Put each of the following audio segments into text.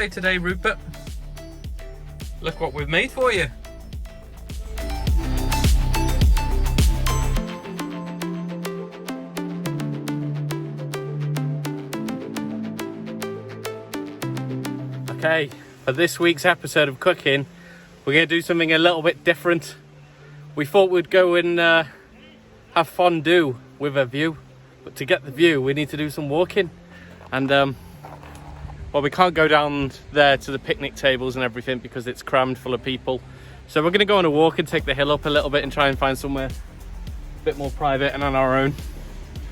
say today, Rupert? Look what we've made for you. Okay, for this week's episode of cooking, we're going to do something a little bit different. We thought we'd go and have fondue with a view, but to get the view we need to do some walking. And well, we can't go down there to the picnic tables and everything because it's crammed full of people. So we're going to go on a walk and take the hill up a little bit and try and find somewhere a bit more private and on our own.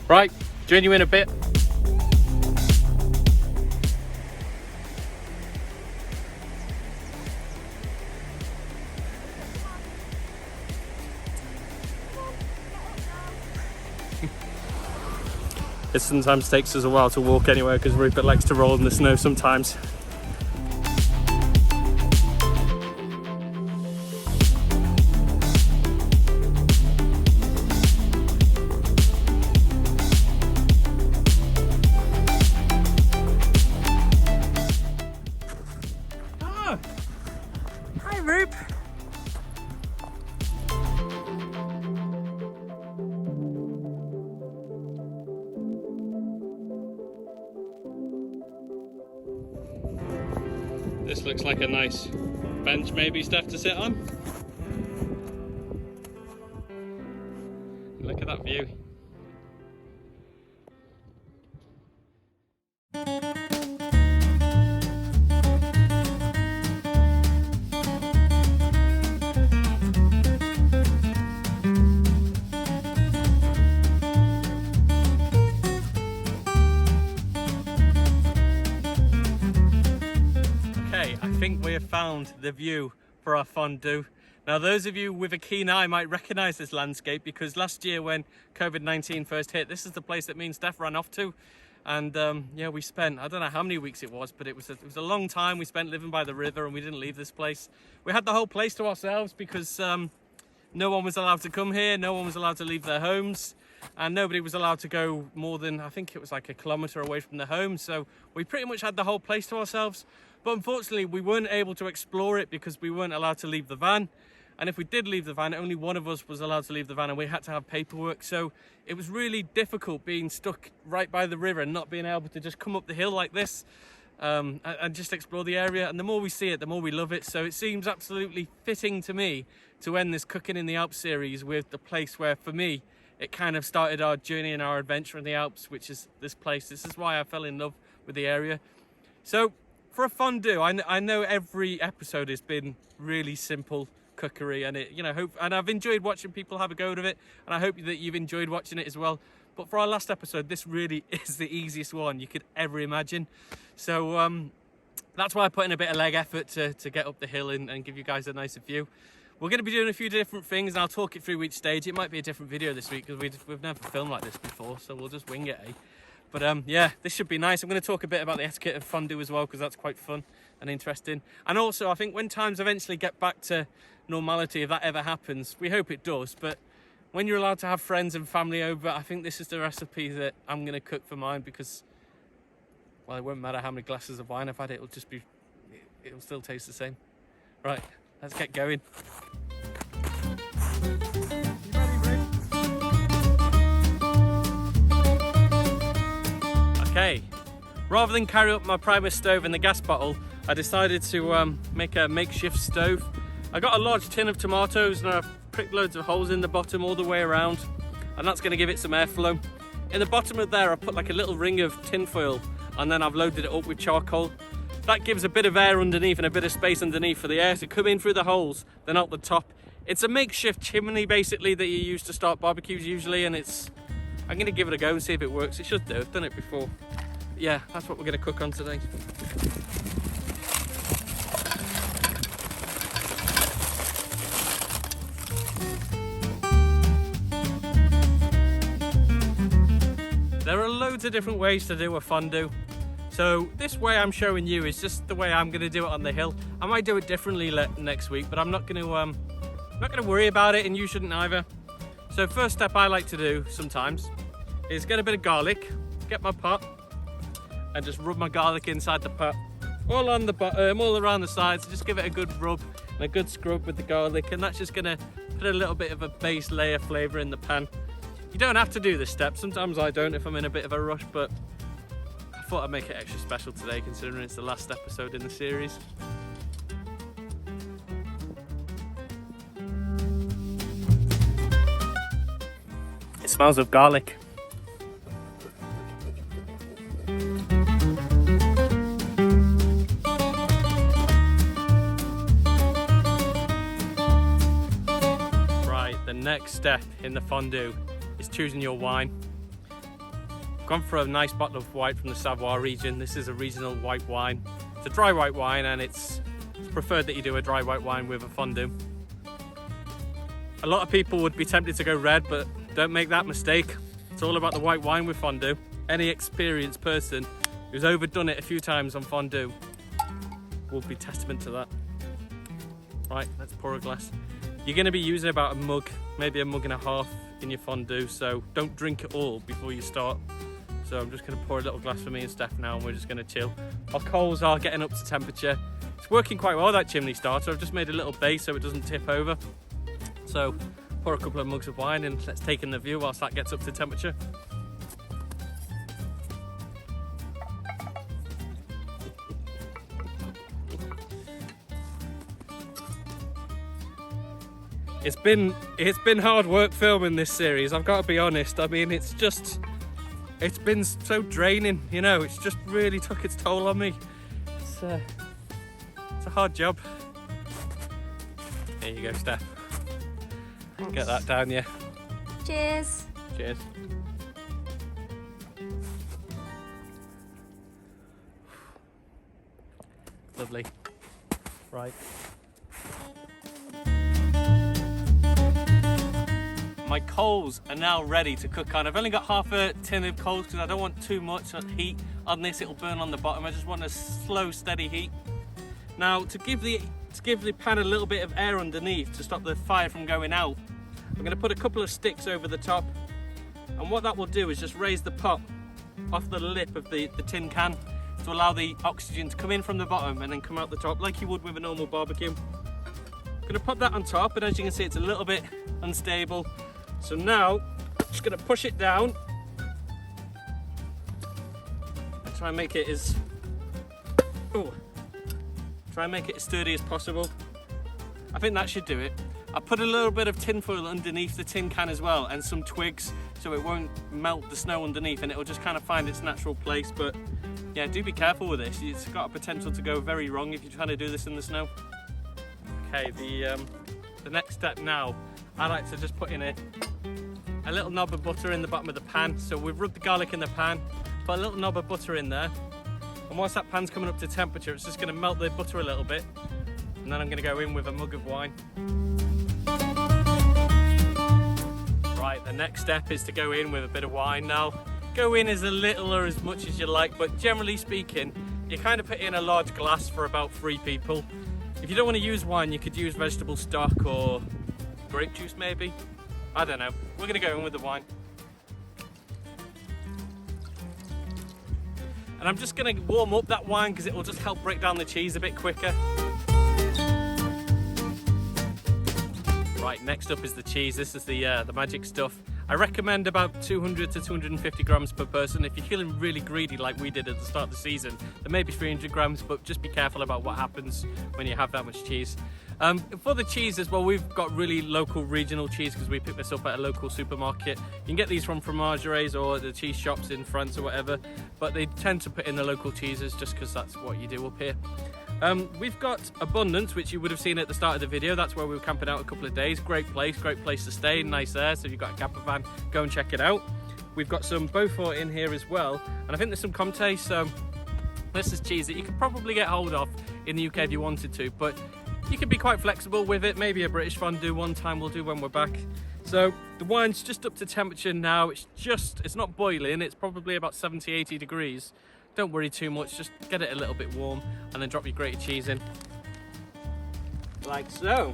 Right, join you in a bit. It sometimes takes us a while to walk anywhere because Rupert likes to roll in the snow sometimes. Oh, hi Rupert. This looks like a nice bench, maybe, Steph, to sit on. Look at that view. I think we have found the view for our fondue. Now, those of you with a keen eye might recognise this landscape because last year when COVID-19 first hit, this is the place that me and Steph ran off to. And yeah, we spent, I don't know how many weeks it was, but it was a long time we spent living by the river and we didn't leave this place. We had the whole place to ourselves because no one was allowed to come here, no one was allowed to leave their homes, and nobody was allowed to go more than, I think it was like a kilometre away from the home. So we pretty much had the whole place to ourselves. But unfortunately, we weren't able to explore it because we weren't allowed to leave the van. And if we did leave the van, only one of us was allowed to leave the van and we had to have paperwork. So it was really difficult being stuck right by the river and not being able to just come up the hill like this and just explore the area. And the more we see it, the more we love it. So it seems absolutely fitting to me to end this Cooking in the Alps series with the place where, for me, it kind of started our journey and our adventure in the Alps, which is this place. This is why I fell in love with the area. So for a fondue, I know every episode has been really simple cookery, and and I've enjoyed watching people have a go at it, and I hope that you've enjoyed watching it as well. But for our last episode, this really is the easiest one you could ever imagine. So that's why I put in a bit of leg effort to get up the hill and give you guys a nicer view. We're going to be doing a few different things, and I'll talk it through each stage. It might be a different video this week because we've never filmed like this before, so we'll just wing it, eh? But yeah, this should be nice. I'm going to talk a bit about the etiquette of fondue as well because that's quite fun and interesting. And also, I think when times eventually get back to normality, if that ever happens, we hope it does, but when you're allowed to have friends and family over, I think this is the recipe that I'm going to cook for mine because, well, it won't matter how many glasses of wine I've had, it'll still taste the same. Right, let's get going. Okay, rather than carry up my Primus stove and the gas bottle, I decided to make a makeshift stove. I got a large tin of tomatoes and I've pricked loads of holes in the bottom all the way around, and that's going to give it some airflow. In the bottom of there I put like a little ring of tin foil, and then I've loaded it up with charcoal. That gives a bit of air underneath and a bit of space underneath for the air to come in through the holes, then out the top. It's a makeshift chimney basically that you use to start barbecues usually, and I'm going to give it a go and see if it works. It should do, I've done it before. But yeah, that's what we're going to cook on today. There are loads of different ways to do a fondue. So this way I'm showing you is just the way I'm going to do it on the hill. I might do it differently next week, but I'm not going to worry about it, and you shouldn't either. So first step I like to do sometimes is get a bit of garlic, get my pot, and just rub my garlic inside the pot. all on the bottom, all around the sides. Just give it a good rub and a good scrub with the garlic, and that's just gonna put a little bit of a base layer flavour in the pan. You don't have to do this step. Sometimes I don't if I'm in a bit of a rush, but I thought I'd make it extra special today considering it's the last episode in the series. It smells of garlic. Right, the next step in the fondue is choosing your wine. I've gone for a nice bottle of white from the Savoy region. This is a regional white wine. It's a dry white wine, and it's preferred that you do a dry white wine with a fondue. A lot of people would be tempted to go red, but don't make that mistake. It's all about the white wine with fondue. Any experienced person who's overdone it a few times on fondue will be testament to that. Right, let's pour a glass. You're going to be using about a mug, maybe a mug and a half in your fondue, so don't drink it all before you start. So I'm just going to pour a little glass for me and Steph now, and we're just going to chill. Our coals are getting up to temperature. It's working quite well, that chimney starter. I've just made a little base so it doesn't tip over. So pour a couple of mugs of wine and let's take in the view whilst that gets up to temperature. It's been hard work filming this series, I've got to be honest. I mean, it's been so draining, you know, it's just really took its toll on me. It's a hard job. There you go, Steph. Thanks. Get that down, yeah. Cheers. Cheers. Lovely. Right. My coals are now ready to cook on. I've only got half a tin of coals because I don't want too much heat on this. It'll burn on the bottom. I just want a slow, steady heat. Now, to give the pan a little bit of air underneath to stop the fire from going out, I'm going to put a couple of sticks over the top. And what that will do is just raise the pot off the lip of the tin can to allow the oxygen to come in from the bottom and then come out the top like you would with a normal barbecue. I'm going to pop that on top, and as you can see, it's a little bit unstable. So now, I'm just going to push it down and try and make it as sturdy as possible. I think that should do it. I put a little bit of tin foil underneath the tin can as well, and some twigs so it won't melt the snow underneath and it'll just kind of find its natural place. But yeah, do be careful with this. It's got a potential to go very wrong if you're trying to do this in the snow. Okay, the next step now, I like to just put in a little knob of butter in the bottom of the pan. So we've rubbed the garlic in the pan, put a little knob of butter in there, and once that pan's coming up to temperature, it's just going to melt the butter a little bit, and then I'm going to go in with a mug of wine. Right, the next step is to go in with a bit of wine. Now, go in as a little or as much as you like, but generally speaking, you kind of put in a large glass for about 3 people. If you don't want to use wine, you could use vegetable stock or grape juice maybe. I don't know. We're going to go in with the wine. And I'm just going to warm up that wine because it will just help break down the cheese a bit quicker. Right, next up is the cheese. This is the magic stuff. I recommend about 200 to 250 grams per person. If you're feeling really greedy like we did at the start of the season, then maybe 300 grams, but just be careful about what happens when you have that much cheese. For the cheese as well, we've got really local regional cheese because we picked this up at a local supermarket. You can get these from fromageries or the cheese shops in France or whatever, but they tend to put in the local cheeses just because that's what you do up here. We've got Abundance, which you would have seen at the start of the video. That's where we were camping out a couple of days. Great place to stay, nice air. So if you've got a camper van, go and check it out. We've got some Beaufort in here as well, and I think there's some Comté. So this is cheese that you could probably get hold of in the UK if you wanted to, but you can be quite flexible with it. Maybe a British fondue one time we'll do when we're back. So the wine's just up to temperature now. It's not boiling, it's probably about 70-80 degrees. Don't worry too much, just get it a little bit warm and then drop your grated cheese in. Like so.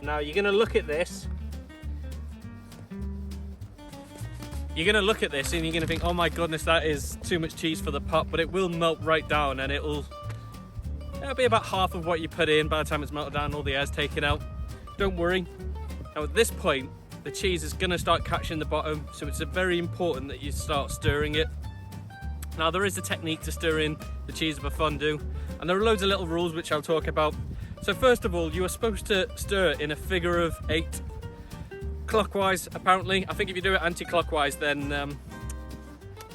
Now you're going to look at this you're going to look at this and you're going to think, oh my goodness, that is too much cheese for the pot, but it will melt right down, and it'll be about half of what you put in by the time it's melted down, all the air's taken out. Don't worry. Now at this point, the cheese is going to start catching the bottom, so it's very important that you start stirring it. Now there is a technique to stirring the cheese of a fondue, and there are loads of little rules which I'll talk about. So first of all, you are supposed to stir in a figure of 8, clockwise apparently. I think if you do it anti-clockwise, then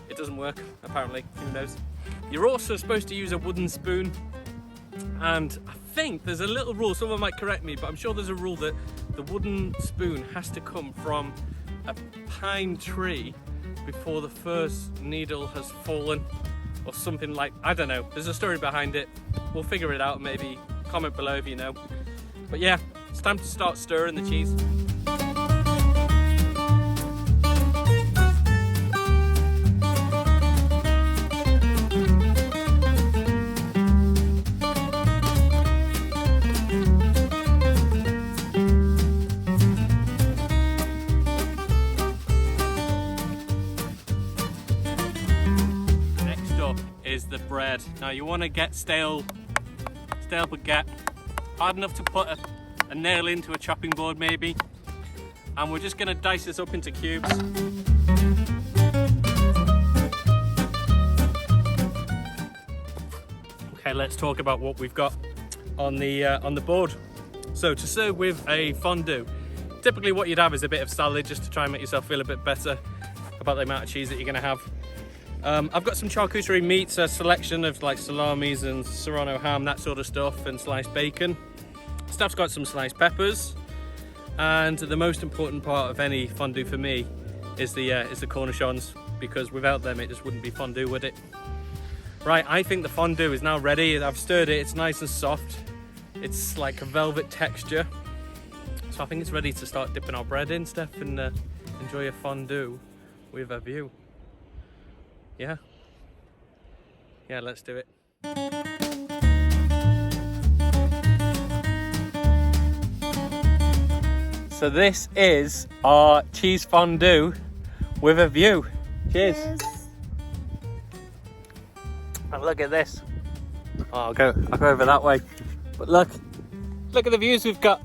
it doesn't work, apparently, who knows. You're also supposed to use a wooden spoon, and I think there's a little rule, someone might correct me, but I'm sure there's a rule that the wooden spoon has to come from a pine tree before the first needle has fallen, or something like, I don't know, there's a story behind it. We'll figure it out, maybe comment below if you know. But yeah, it's time to start stirring the cheese. Is the bread. Now you want to get stale baguette, hard enough to put a nail into a chopping board maybe, and we're just going to dice this up into cubes. Okay, let's talk about what we've got on the board. So to serve with a fondue, typically what you'd have is a bit of salad, just to try and make yourself feel a bit better about the amount of cheese that you're going to have. I've got some charcuterie meats, a selection of like salamis and serrano ham, that sort of stuff, and sliced bacon. Steph's got some sliced peppers, and the most important part of any fondue for me is the cornichons, because without them it just wouldn't be fondue, would it? Right, I think the fondue is now ready. I've stirred it, it's nice and soft. It's like a velvet texture. So I think it's ready to start dipping our bread in, Steph, and enjoy a fondue with a view. Yeah, let's do it. So this is our cheese fondue with a view. Cheers. And look at this. Oh, I'll go over that way. But look at the views we've got.